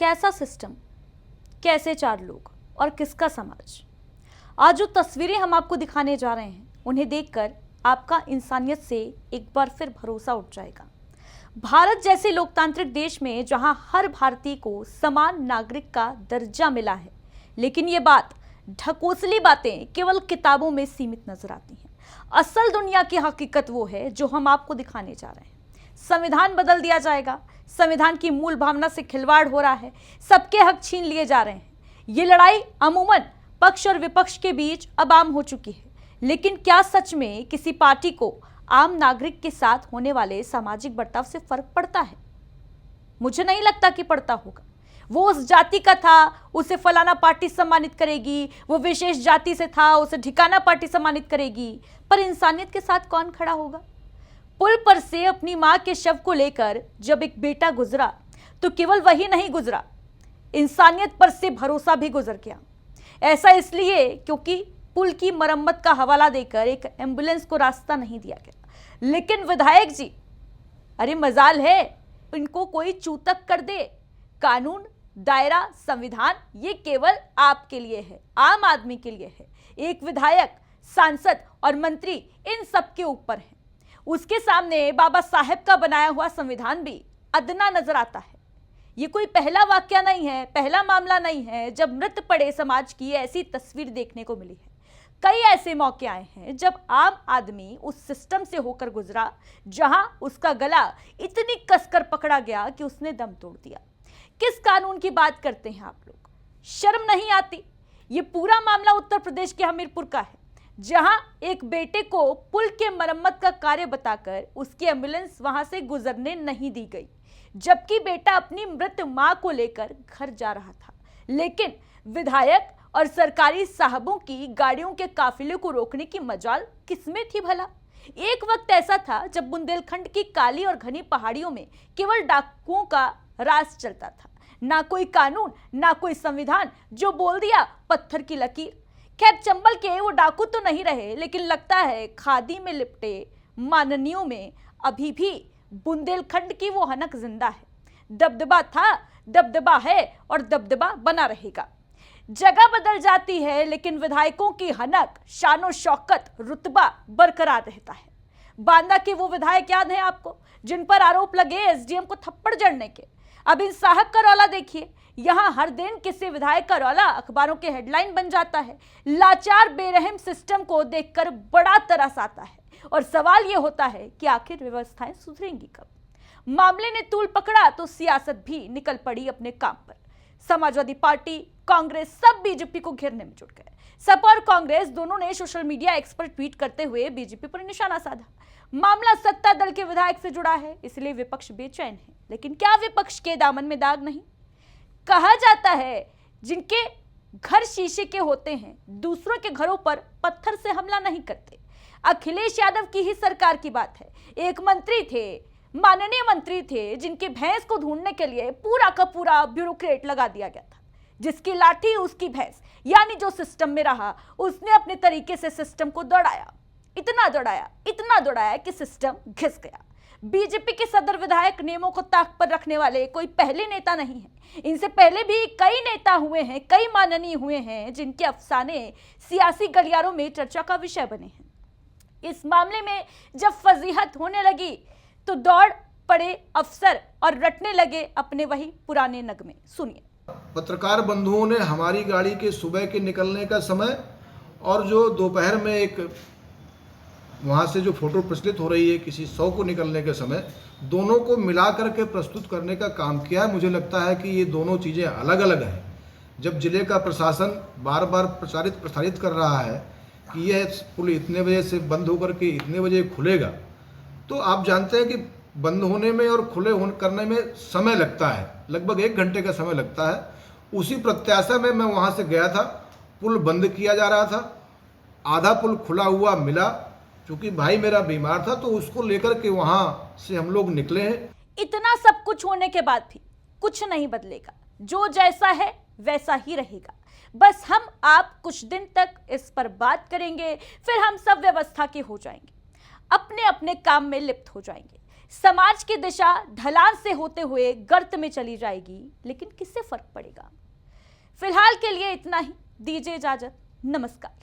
कैसा सिस्टम, कैसे चार लोग और किसका समाज। आज जो तस्वीरें हम आपको दिखाने जा रहे हैं उन्हें देखकर आपका इंसानियत से एक बार फिर भरोसा उठ जाएगा। भारत जैसे लोकतांत्रिक देश में जहां हर भारतीय को समान नागरिक का दर्जा मिला है, लेकिन ये बात ढकोसली बातें केवल किताबों में सीमित नजर आती हैं। असल दुनिया की हकीकत वो है जो हम आपको दिखाने जा रहे हैं। संविधान बदल दिया जाएगा, संविधान की मूल भावना से खिलवाड़ हो रहा है, सबके हक छीन लिए जा रहे हैं। ये लड़ाई अमूमन पक्ष और विपक्ष के बीच अब आम हो चुकी है, लेकिन क्या सच में किसी पार्टी को आम नागरिक के साथ होने वाले सामाजिक बर्ताव से फर्क पड़ता है? मुझे नहीं लगता कि पड़ता होगा। वो उस जाति का था, उसे फलाना पार्टी सम्मानित करेगी, वो विशेष जाति से था, उसे ठिकाना पार्टी सम्मानित करेगी, पर इंसानियत के साथ कौन खड़ा होगा? पुल पर से अपनी मां के शव को लेकर जब एक बेटा गुजरा तो केवल वही नहीं गुजरा, इंसानियत पर से भरोसा भी गुजर गया। ऐसा इसलिए क्योंकि पुल की मरम्मत का हवाला देकर एक एम्बुलेंस को रास्ता नहीं दिया गया। लेकिन विधायक जी, अरे मजाल है इनको कोई चूतक कर दे। कानून, दायरा, संविधान ये केवल आपके लिए है, आम आदमी के लिए है। एक विधायक, सांसद और मंत्री इन सब के ऊपर है। उसके सामने बाबा साहेब का बनाया हुआ संविधान भी अदना नजर आता है। ये कोई पहला वाकया नहीं है, पहला मामला नहीं है जब मृत पड़े समाज की ऐसी तस्वीर देखने को मिली है। कई ऐसे मौके आए हैं जब आम आदमी उस सिस्टम से होकर गुजरा जहां उसका गला इतनी कसकर पकड़ा गया कि उसने दम तोड़ दिया। किस कानून की बात करते हैं आप लोग? शर्म नहीं आती? ये पूरा मामला उत्तर प्रदेश के हमीरपुर का है, जहां एक बेटे को पुल के मरम्मत का कार्य बताकर उसकी एम्बुलेंस वहां से गुजरने नहीं दी गई, जबकि बेटा अपनी मृत मां को लेकर घर जा रहा था। लेकिन विधायक और सरकारी साहबों की गाड़ियों के काफिले को रोकने की मजाल किसमें थी भला? एक वक्त ऐसा था जब बुंदेलखंड की काली और घनी पहाड़ियों में केवल डाकुओं का राज चलता था। ना कोई कानून, ना कोई संविधान, जो बोल दिया पत्थर की लकीर। खैर, चंबल के वो डाकू तो नहीं रहे, लेकिन लगता है खादी में लिपटे माननियों में अभी भी बुंदेलखंड की वो हनक जिंदा है। दबदबा था, दबदबा है और दबदबा बना रहेगा। जगह बदल जाती है लेकिन विधायकों की हनक, शानो शौकत, रुतबा बरकरार रहता है। बांदा के वो विधायक याद है आपको, जिन पर आरोप लगे एसडीएम को थप्पड़ जड़ने के? अब इन साहब का रौला देखिए। यहां हर दिन किसी विधायक का रौला अखबारों के हेडलाइन बन जाता है। लाचार बेरहम सिस्टम को देखकर बड़ा तरस आता है और सवाल यह होता है कि आखिर व्यवस्थाएं सुधरेंगी कब? मामले ने तूल पकड़ा तो सियासत भी निकल पड़ी अपने काम पर। समाजवादी पार्टी, कांग्रेस सब बीजेपी को घेरने में जुट गए। सपा और कांग्रेस दोनों ने सोशल मीडिया एक्स पर ट्वीट करते हुए बीजेपी पर निशाना साधा। मामला सत्ता दल के विधायक से जुड़ा है, इसलिए विपक्ष बेचैन है। लेकिन क्या विपक्ष के दामन में दाग नहीं? कहा जाता है जिनके घर शीशे के होते हैं दूसरों के घरों पर पत्थर से हमला नहीं करते। अखिलेश यादव की ही सरकार की बात है। एक मंत्री थे, माननीय मंत्री थे, जिनके भैंस को ढूंढने के लिए पूरा का पूरा ब्यूरोक्रेट लगा दिया गया था। जिसकी लाठी उसकी भैंस, यानी जो सिस्टम में रहा उसने अपने तरीके से सिस्टम को दौड़ाया, इतना दौड़ाया कि सिस्टम घिस गया। बीजेपी के सदर विधायक नियमों को ताक पर रखने वाले कोई पहले नेता नहीं है। इनसे पहले भी कई नेता हुए हैं, कई माननीय हुए हैं, जिनके अफसाने सियासी गलियारों में चर्चा का विषय बने हैं। इस मामले में जब फजीहत होने लगी तो दौड़ पड़े अफसर और रटने लगे अपने वही पुराने नगमे। सुनिए। पत्रकार बंधुओं ने हमारी गाड़ी के सुबह के निकलने का समय और जो दोपहर में एक वहाँ से जो फोटो प्रचलित हो रही है किसी 100 को निकलने के समय, दोनों को मिला करके प्रस्तुत करने का काम किया है। मुझे लगता है कि ये दोनों चीज़ें अलग अलग हैं। जब जिले का प्रशासन बार बार प्रसारित कर रहा है कि यह पुल इतने बजे से बंद होकर के इतने बजे खुलेगा, तो आप जानते हैं कि बंद होने में और करने में समय लगता है, लगभग 1 घंटे का समय लगता है। उसी प्रत्याशा में मैं वहाँ से गया था। पुल बंद किया जा रहा था, आधा पुल खुला हुआ मिला। क्योंकि भाई मेरा बीमार था तो उसको लेकर के वहां से हम लोग निकले हैं। इतना सब कुछ होने के बाद भी कुछ नहीं बदलेगा। जो जैसा है वैसा ही रहेगा। बस हम आप कुछ दिन तक इस पर बात करेंगे, फिर हम सब व्यवस्था के हो जाएंगे, अपने अपने काम में लिप्त हो जाएंगे। समाज की दिशा ढलान से होते हुए गर्त में चली जाएगी, लेकिन किससे फर्क पड़ेगा। फिलहाल के लिए इतना ही, दीजिए इजाजत, नमस्कार।